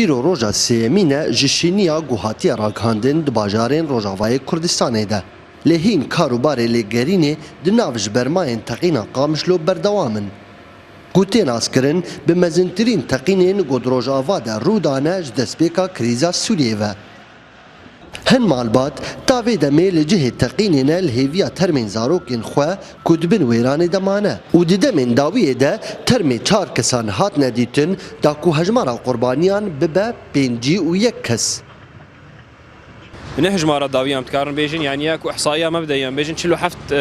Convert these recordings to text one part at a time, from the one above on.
îro roja sêyemîn e ji şîniya guhatiya ragihandin di bajarên Rojavayê Kurdistanê de. Lê hîn karûbarê lêgerînê di nav ji bermayên teqîna Qamişlo berdewam in. Gotên naskirin bi mezintirîn teqînên got Rojava de rû dane ji destpêka krîza Sûriyê ve. Hin malbat tavê demê li cihê teqînên e li hêviya termên zarokên xwe ku dibin wêranê de mane û di demên dawiyê de termê 4 kesan hatine dîtin da ku hejmara qurbaniyan bibe 5 û 1 kes. نه هجمارة داوية متكارن بيجن يعني ياكو إحصائية مبدئيا بيجن شلو حفت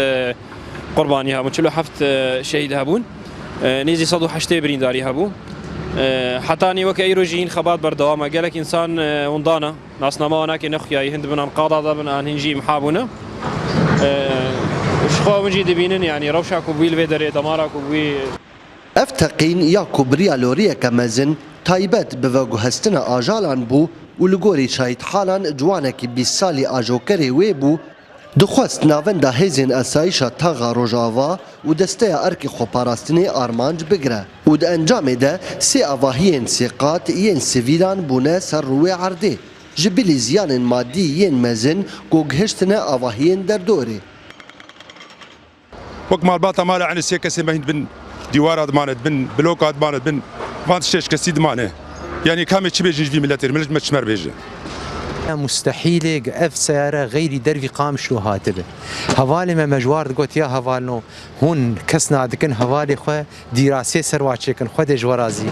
قرباني هابون شلو حفت شهيد هابون نيزي صدو حشتي برين داري هابو حتى أني وك أيروجين خبات بردوامة قالك إنسان وندانا ناسنا ما هناك نخيا يهند من قاضي من أن هنجي محابونا شخوا منجي دبينن يعني روشا كوبيل فيدري دمارا كوبي افتقين يا كوبريا لوريا كمزن تايبت بوغو هستنا آجالان بو و لگوری شاید حالان جوانکی 20 سالی آجوکری وی بو دخواست ناوند هزین اسایشا تاغا روژاوا و دسته ارکی خوپاراستنی آرمانج بگره و ده انجام ده سی آواهین سیقات ین سیویلان بونه سر روی عرده جبیلی زیان مادی ین مزن گوگهشتن آواهین در دوره وەک ماڵباتە ماڵە عینە سێ کەسێ مەهین بن دیوارە دمانێت بن بلۆکات دمانێت بن وان شێش کەسی دمانێ يعني كامل شي بيجي في ملاتير ملج ما تشمر بيجي مستحيل اف سياره غير دربي قامش له هاتبه هوالي ما مجوار قلت يا هوالنو هون كسنا دكن هوالي خو دراسه سرواتشكن خو دجورازي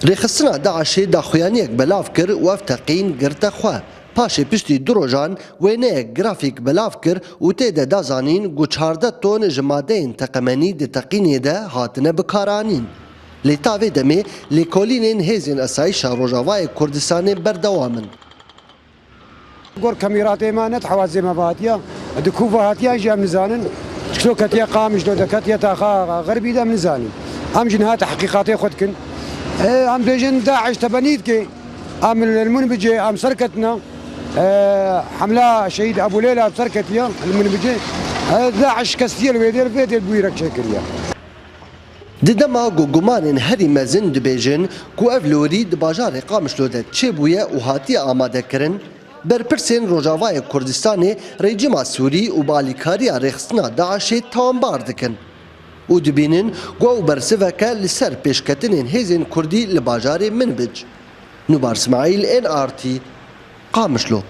رخصنا داعشي داخوانيك بلافكر وافتقين قرت خو پاشê piştî du rojan wêneyek grafîk belav kir û tê de dazanîn ku 14 ton ji madeyên teqemenî di teqînê de hatine bikaranîn. Lê tavê demê lêkolînên hêzên esayîşa Rojavayê Kurdistanê berdewam in. Gor kamîratê me net hewazê me hatiye di kûva hatiye jî em nizanin çilo ketiye Qamişlo de ketiye taxa Gerbî de em nizanin. Em jî niha tehqîqatê xwe dikin. Em bêjin Daeş tebenît ki em li Munbicê em serketina hemla şehîd Ebu Leyla em serketiye li Munbicê Daeş kestiye li wê dêr vê dêr bûyîrek çêkiriye. Di dema ku gumanên herî mezin dibêjin ku ev lorî di bajarê Qamişlo de çêbûye û hatiye amadekirin, berpirsên Rojavayê Kurdistanê rejima Sûrî û balîkariya rêxistina Daişê tawambar dikin û dibînin ku ew bersiveke li ser pêşketinên hêzên Kurdî li bajarê Minbic. Nûbar Smaîl, NRT, Qamişlo.